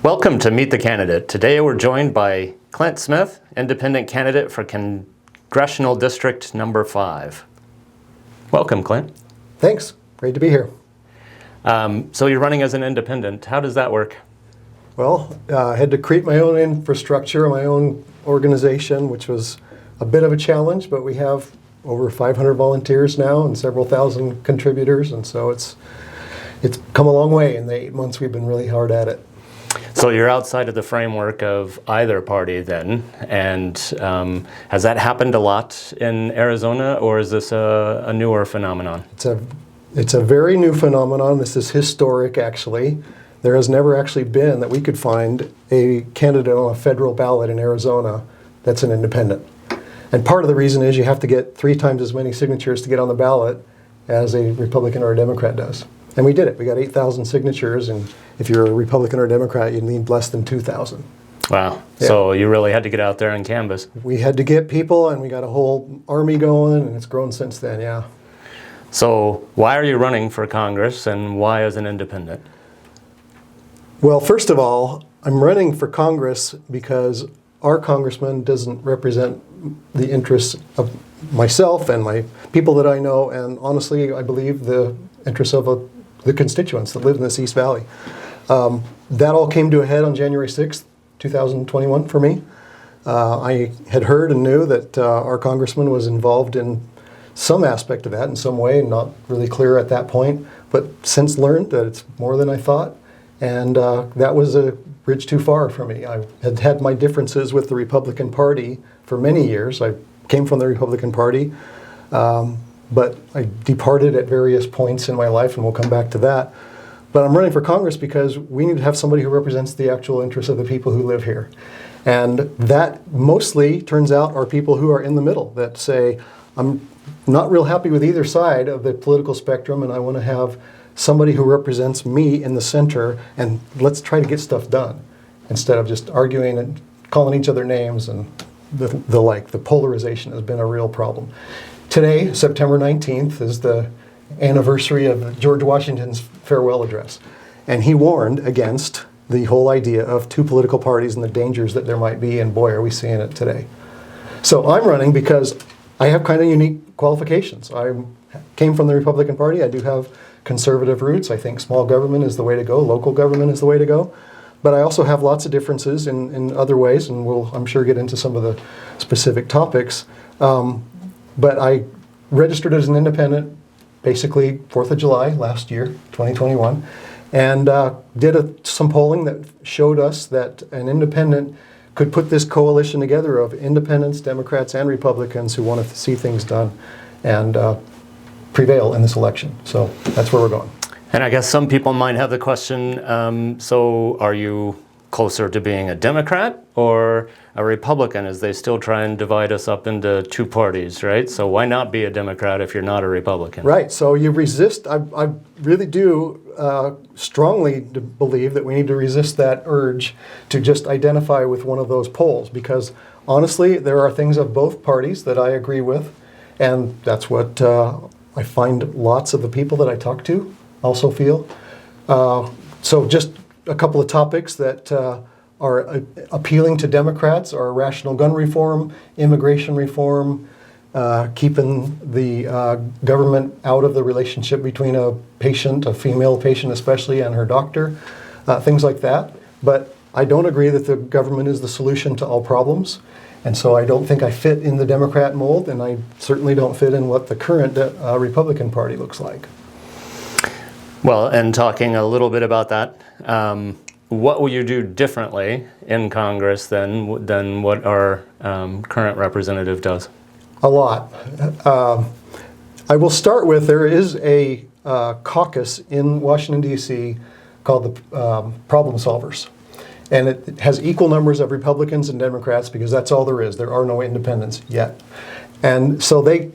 Welcome to Meet the Candidate. Today we're joined by Clint Smith, independent candidate for Congressional District Number 5. Welcome, Clint. Thanks. Great to be here. So you're running as an independent. How does that work? Well, I had to create my own infrastructure, my own organization, which was a bit of a challenge, but we have over 500 volunteers now and several thousand contributors, and so it's come a long way in the 8 months we've been really hard at it. So you're outside of the framework of either party then, and has that happened a lot in Arizona, or is this a newer phenomenon? It's a very new phenomenon. This is historic, actually. There has never actually been that we could find a candidate on a federal ballot in Arizona that's an independent. And part of the reason is you have to get 3 times as many signatures to get on the ballot as a Republican or a Democrat does. And we did it. We got 8,000 signatures, and if you're a Republican or a Democrat, you need less than 2,000. Wow. Yeah. So you really had to get out there and canvass. We had to get people, and we got a whole army going, and it's grown since then, yeah. So why are you running for Congress, and why as an independent? Well, first of all, I'm running for Congress because our congressman doesn't represent the interests of myself and my people that I know, and honestly, I believe the interests of the constituents that live in this East Valley. That all came to a head on January 6th, 2021 for me. I had heard and knew that our congressman was involved in some aspect of that in some way, not really clear at that point, but since learned that it's more than I thought. And that was a bridge too far for me. I had had my differences with the Republican Party for many years. I came from the Republican Party, but I departed at various points in my life, and we'll come back to that. But I'm running for Congress because we need to have somebody who represents the actual interests of the people who live here. And that mostly, turns out, are people who are in the middle that say, I'm not real happy with either side of the political spectrum, and I want to have somebody who represents me in the center, and let's try to get stuff done instead of just arguing and calling each other names and the like. The polarization has been a real problem. Today, September 19th, is the anniversary of George Washington's farewell address, and he warned against the whole idea of 2 political parties and the dangers that there might be, and boy, are we seeing it today. So I'm running because I have kind of unique qualifications. I came from the Republican Party. I do have conservative roots. I think small government is the way to go. Local government is the way to go. But I also have lots of differences in other ways, and we'll, I'm sure, get into some of the specific topics. But I registered as an independent basically 4th of July last year, 2021, and did some polling that showed us that an independent could put this coalition together of independents, Democrats, and Republicans who want to see things done and prevail in this election. So that's where we're going. And I guess some people might have the question, so are you closer to being a Democrat or a Republican, as they still try and divide us up into 2 parties, right? So why not be a Democrat if you're not a Republican? Right, so you resist. I really do strongly believe that we need to resist that urge to just identify with one of those poles, because honestly, there are things of both parties that I agree with, and that's what I find lots of the people that I talk to also feel. So just a couple of topics that are appealing to Democrats are rational gun reform, immigration reform, keeping the government out of the relationship between a patient, a female patient especially, and her doctor, things like that. But I don't agree that the government is the solution to all problems. And so I don't think I fit in the Democrat mold, and I certainly don't fit in what the current Republican Party looks like. Well, and talking a little bit about that, what will you do differently in Congress than what our current representative does? A lot. I will start with, there is a caucus in Washington, D.C. called the Problem Solvers. And it has equal numbers of Republicans and Democrats because that's all there is. There are no independents yet. And so they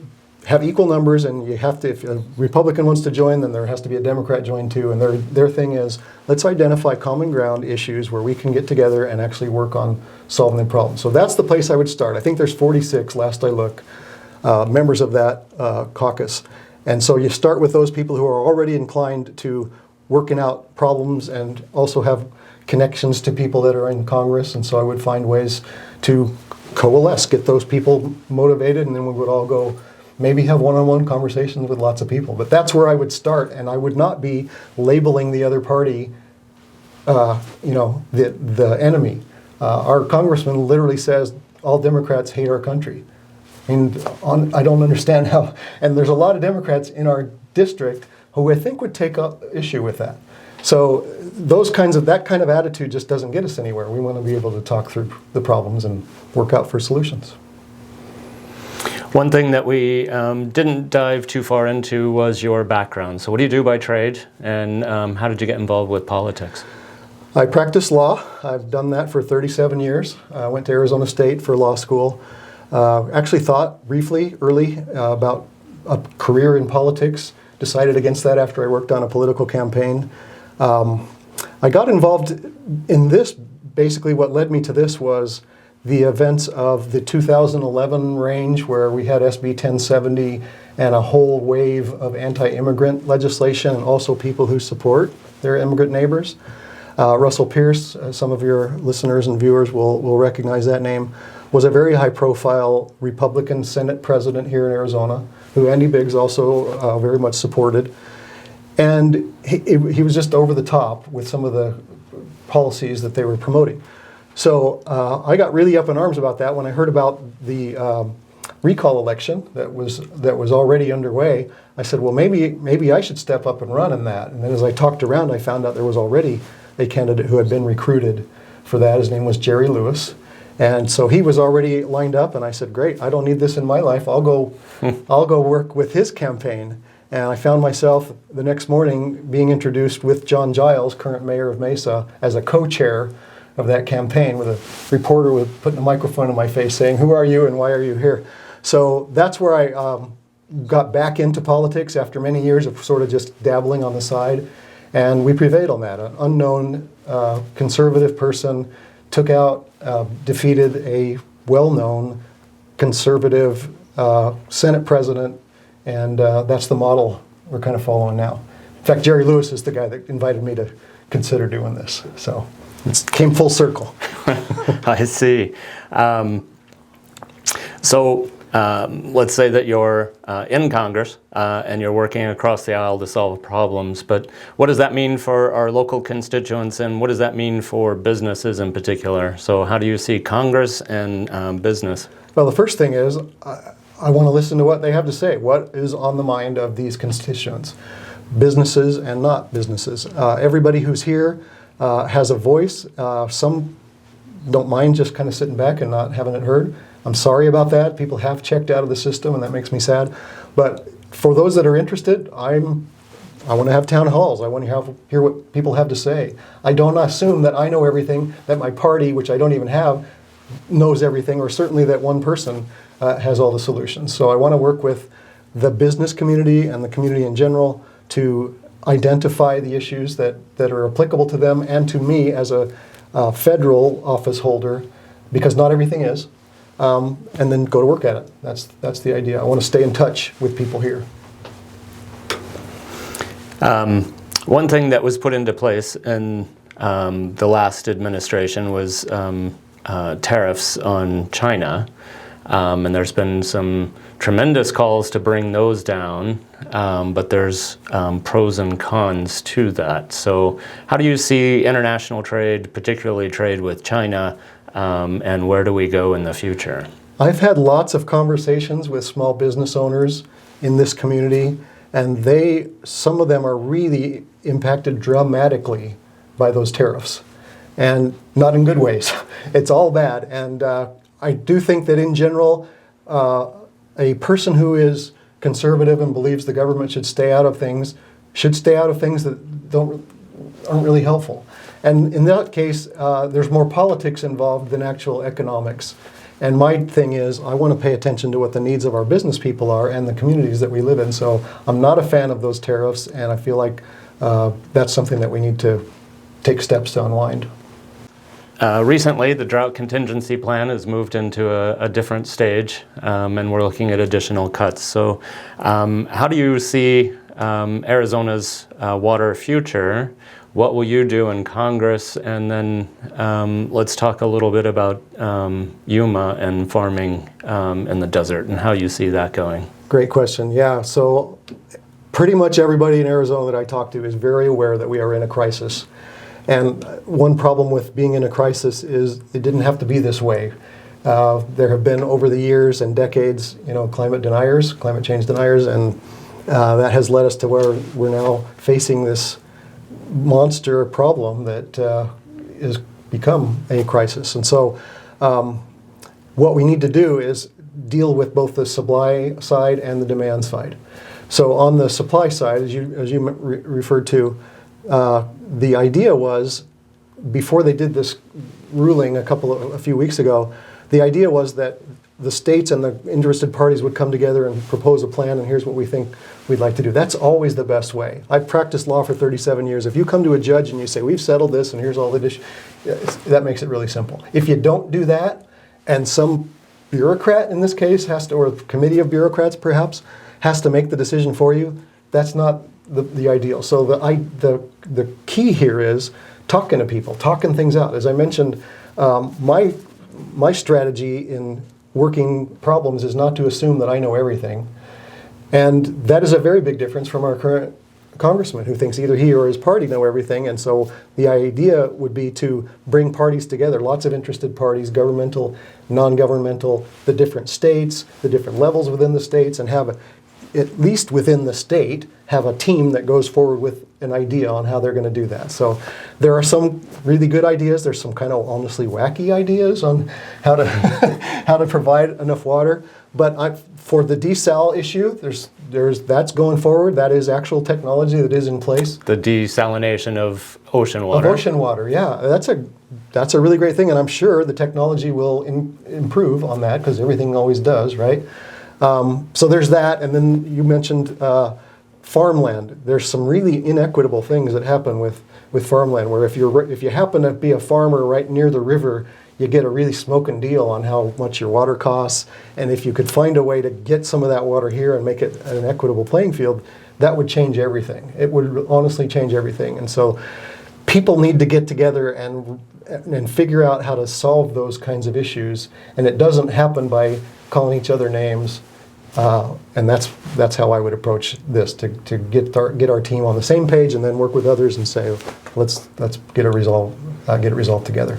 have equal numbers, and you have to, if a Republican wants to join, then there has to be a Democrat join too. And their thing is, let's identify common ground issues where we can get together and actually work on solving the problem. So that's the place I would start. I think there's 46, last I looked, members of that caucus. And so you start with those people who are already inclined to working out problems and also have connections to people that are in Congress, and so I would find ways to coalesce, get those people motivated, and then we would all go maybe have one-on-one conversations with lots of people. But that's where I would start, and I would not be labeling the other party, the enemy. Our congressman literally says all Democrats hate our country. And I don't understand how, and there's a lot of Democrats in our district who I think would take up issue with that. So that kind of attitude just doesn't get us anywhere. We want to be able to talk through the problems and work out for solutions. One thing that we didn't dive too far into was your background. So what do you do by trade, and how did you get involved with politics? I practice law. I've done that for 37 years. I went to Arizona State for law school. Actually thought briefly, early, about a career in politics. Decided against that after I worked on a political campaign. I got involved in this. Basically what led me to this was the events of the 2011 range, where we had SB 1070 and a whole wave of anti-immigrant legislation, and also people who support their immigrant neighbors. Russell Pierce, some of your listeners and viewers will recognize that name, was a very high-profile Republican Senate president here in Arizona, who Andy Biggs also very much supported. And he was just over the top with some of the policies that they were promoting. So I got really up in arms about that when I heard about the recall election that was already underway. I said, well, maybe I should step up and run in that. And then as I talked around, I found out there was already a candidate who had been recruited for that. His name was Jerry Lewis. And so he was already lined up, and I said, great, I don't need this in my life. I'll go work with his campaign. And I found myself the next morning being introduced with John Giles, current mayor of Mesa, as a co-chair of that campaign, with a reporter putting a microphone in my face saying, who are you and why are you here? So that's where I got back into politics after many years of sort of just dabbling on the side. And we prevailed on that. An unknown conservative person took out, defeated a well-known conservative Senate president, and that's the model we're kind of following now. In fact, Jerry Lewis is the guy that invited me to consider doing this. So it came full circle. I see. Let's say that you're in Congress and you're working across the aisle to solve problems, but what does that mean for our local constituents, and what does that mean for businesses in particular? So how do you see Congress and business? Well, the first thing is I want to listen to what they have to say. What is on the mind of these constituents, businesses and not businesses? Everybody who's here has a voice. Some don't mind just kind of sitting back and not having it heard. I'm sorry about that. People have checked out of the system, and that makes me sad. But for those that are interested, I want to have town halls. I want to hear what people have to say. I don't assume that I know everything, that my party, which I don't even have, knows everything, or certainly that one person has all the solutions. So I want to work with the business community and the community in general to identify the issues that are applicable to them and to me as a federal office holder, because not everything is. And then go to work at it. That's the idea. I want to stay in touch with people here. One thing that was put into place in the last administration was tariffs on China. And there's been some tremendous calls to bring those down, but there's pros and cons to that. So how do you see international trade, particularly trade with China, and where do we go in the future? I've had lots of conversations with small business owners in this community, and some of them are really impacted dramatically by those tariffs, and not in good ways. It's all bad, and I do think that in general, a person who is conservative and believes the government should stay out of things that aren't really helpful. And in that case, there's more politics involved than actual economics. And my thing is, I want to pay attention to what the needs of our business people are and the communities that we live in. So I'm not a fan of those tariffs, and I feel like that's something that we need to take steps to unwind. Recently, the drought contingency plan has moved into a different stage, and we're looking at additional cuts. So how do you see Arizona's water future, what will you do in Congress? And then let's talk a little bit about Yuma and farming in the desert and how you see that going. Great question. Yeah, so pretty much everybody in Arizona that I talk to is very aware that we are in a crisis. And one problem with being in a crisis is it didn't have to be this way. There have been over the years and decades, climate change deniers, and that has led us to where we're now facing this monster problem that has become a crisis. And so what we need to do is deal with both the supply side and the demand side. So on the supply side, as you referred to, the idea was, before they did this ruling a few weeks ago, the idea was that the states and the interested parties would come together and propose a plan, and here's what we think we'd like to do. That's always the best way. I've practiced law for 37 years. If you come to a judge and you say, we've settled this and here's all the issues, that makes it really simple. If you don't do that, and some bureaucrat in this case has to, or a committee of bureaucrats perhaps, has to make the decision for you, that's not the ideal. So the key here is talking to people, talking things out. As I mentioned, my strategy in working problems is not to assume that I know everything. And that is a very big difference from our current congressman, who thinks either he or his party know everything. And so the idea would be to bring parties together, lots of interested parties, governmental, non-governmental, the different states, the different levels within the states, and have at least within the state, have a team that goes forward with an idea on how they're going to do that. So there are some really good ideas. There's some kind of honestly wacky ideas on how to how to provide enough water. But for the desal issue, that's going forward. That is actual technology that is in place. The desalination of ocean water. Of ocean water, yeah. That's a really great thing, and I'm sure the technology will improve on that, because everything always does, right? So there's that, and then you mentioned farmland. There's some really inequitable things that happen with farmland, where if you happen to be a farmer right near the river, you get a really smoking deal on how much your water costs. And if you could find a way to get some of that water here and make it an equitable playing field, that would change everything. It would honestly change everything. And so people need to get together and figure out how to solve those kinds of issues. And it doesn't happen by calling each other names. And that's how I would approach this, to get our team on the same page, and then work with others and say, let's get it resolved together.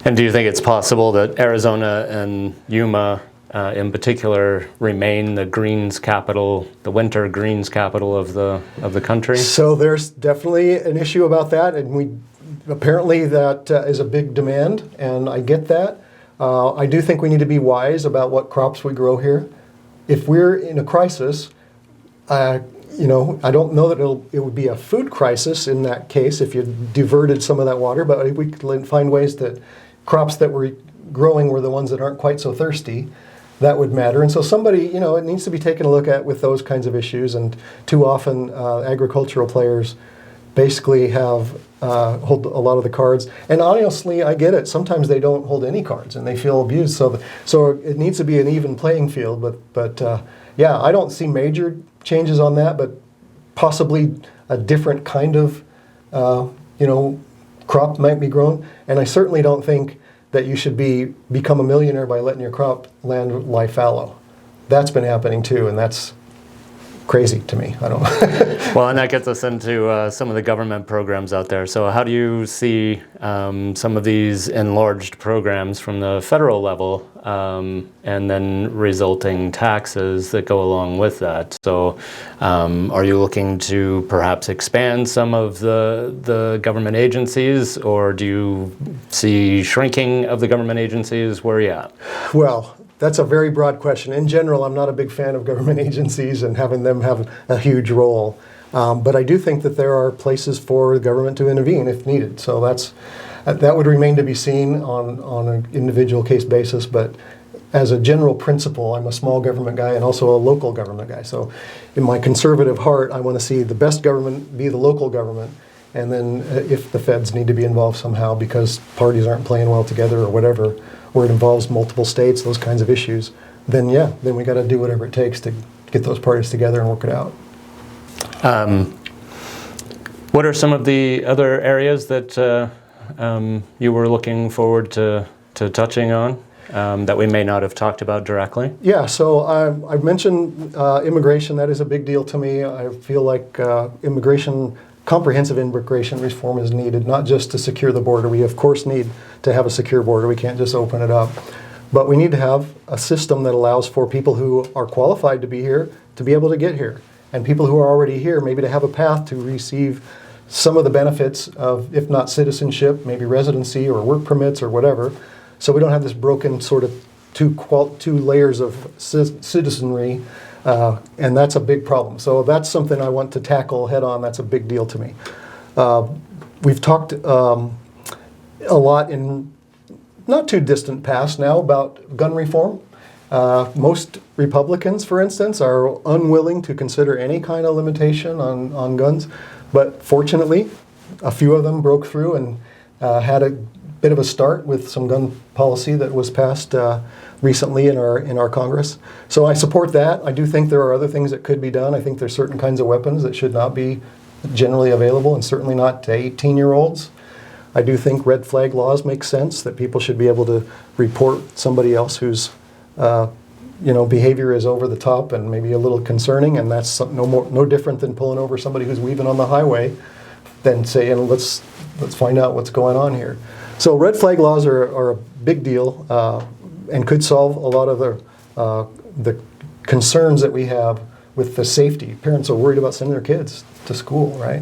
And do you think it's possible that Arizona and Yuma in particular remain the greens capital, the winter greens capital of the country? So there's definitely an issue about that, and apparently that is a big demand, and I get that. I do think we need to be wise about what crops we grow here. If we're in a crisis, I don't know that it would be a food crisis in that case if you diverted some of that water, but if we could find ways that crops that we're growing were the ones that aren't quite so thirsty, that would matter. And so somebody, it needs to be taken a look at with those kinds of issues. And too often agricultural players basically hold a lot of the cards. And honestly, I get it. Sometimes they don't hold any cards and they feel abused. So it needs to be an even playing field. But yeah, I don't see major changes on that, but possibly a different kind of crop might be grown. And I certainly don't think that you should become a millionaire by letting your crop land lie fallow. That's been happening too, and that's crazy to me. I don't know. Well, and that gets us into some of the government programs out there. So how do you see some of these enlarged programs from the federal level and then resulting taxes that go along with that? So are you looking to perhaps expand some of the government agencies, or do you see shrinking of the government agencies? Where are you at? Well, that's a very broad question. In general, I'm not a big fan of government agencies and having them have a huge role. But I do think that there are places for the government to intervene if needed. So that would remain to be seen on an individual case basis. But as a general principle, I'm a small government guy and also a local government guy. So in my conservative heart, I want to see the best government be the local government. And then if the feds need to be involved somehow because parties aren't playing well together or whatever, or it involves multiple states, those kinds of issues, then we got to do whatever it takes to get those parties together and work it out. What are some of the other areas that you were looking forward to touching on that we may not have talked about directly? Yeah, so I've mentioned immigration. That is a big deal to me. I feel like comprehensive immigration reform is needed, not just to secure the border. We, of course, need to have a secure border. We can't just open it up. But we need to have a system that allows for people who are qualified to be here to be able to get here. And people who are already here, maybe to have a path to receive some of the benefits of, if not citizenship, maybe residency or work permits or whatever. So we don't have this broken sort of two layers of citizenry, and that's a big problem. So that's something I want to tackle head on. That's a big deal to me. We've talked a lot in not too distant past now about gun reform. Most Republicans, for instance, are unwilling to consider any kind of limitation on guns, but fortunately, a few of them broke through and had a bit of a start with some gun policy that was passed recently in our Congress. So I support that. I do think there are other things that could be done. I think there's certain kinds of weapons that should not be generally available, and certainly not to 18-year-olds. I do think red flag laws make sense, that people should be able to report somebody else whose behavior is over the top and maybe a little concerning, and that's no different than pulling over somebody who's weaving on the highway than saying, let's find out what's going on here. So red flag laws are a big deal and could solve a lot of the concerns that we have with the safety. Parents are worried about sending their kids to school, right?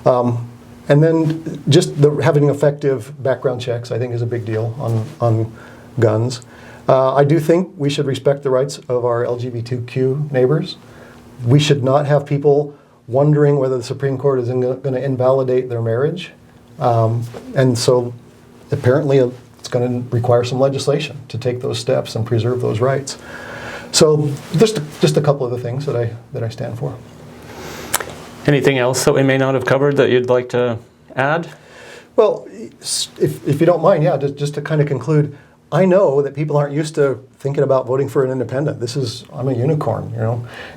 And then just having effective background checks, I think, is a big deal on guns. I do think we should respect the rights of our LGBTQ neighbors. We should not have people wondering whether the Supreme Court is going to invalidate their marriage. And so apparently it's going to require some legislation to take those steps and preserve those rights. So just a couple of the things that I stand for. Anything else that we may not have covered that you'd like to add? Well, if you don't mind, yeah, just to kind of conclude, I know that people aren't used to thinking about voting for an independent. I'm a unicorn,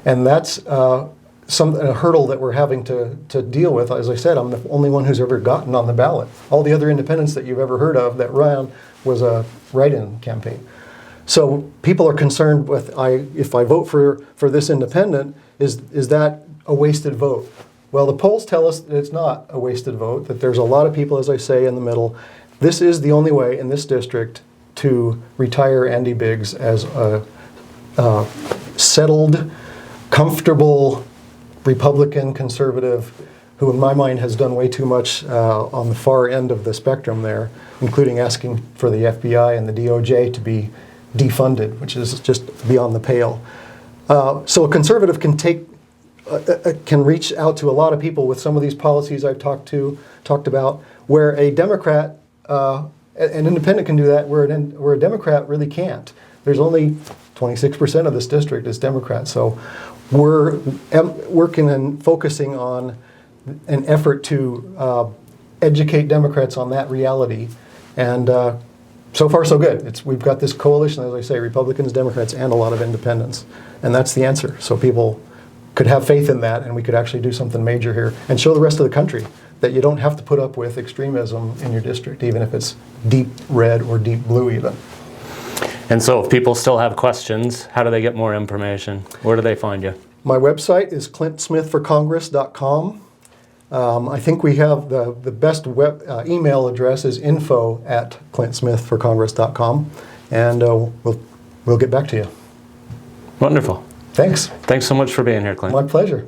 and that's a hurdle that we're having to deal with. As I said, I'm the only one who's ever gotten on the ballot. All the other independents that you've ever heard of that ran was a write-in campaign. So people are concerned with, if I vote for this independent, is that a wasted vote? Well, the polls tell us that it's not a wasted vote, that there's a lot of people, as I say, in the middle. This is the only way in this district to retire Andy Biggs as a settled, comfortable Republican conservative who in my mind has done way too much on the far end of the spectrum there, including asking for the FBI and the DOJ to be defunded, which is just beyond the pale. So a conservative can reach out to a lot of people with some of these policies I've talked about, where a Democrat, an independent can do that, where a Democrat really can't. There's only 26% of this district is Democrat, so we're working and focusing on an effort to educate Democrats on that reality, and so far so good. We've got this coalition, as I say, Republicans, Democrats, and a lot of independents, and that's the answer. So people could have faith in that, and we could actually do something major here and show the rest of the country that you don't have to put up with extremism in your district, even if it's deep red or deep blue even. And so if people still have questions, how do they get more information? Where do they find you? My website is clintsmithforcongress.com. I think we have the best email address is info@clintsmithforcongress.com, and we'll get back to you. Wonderful. Thanks. Thanks so much for being here, Clint. My pleasure.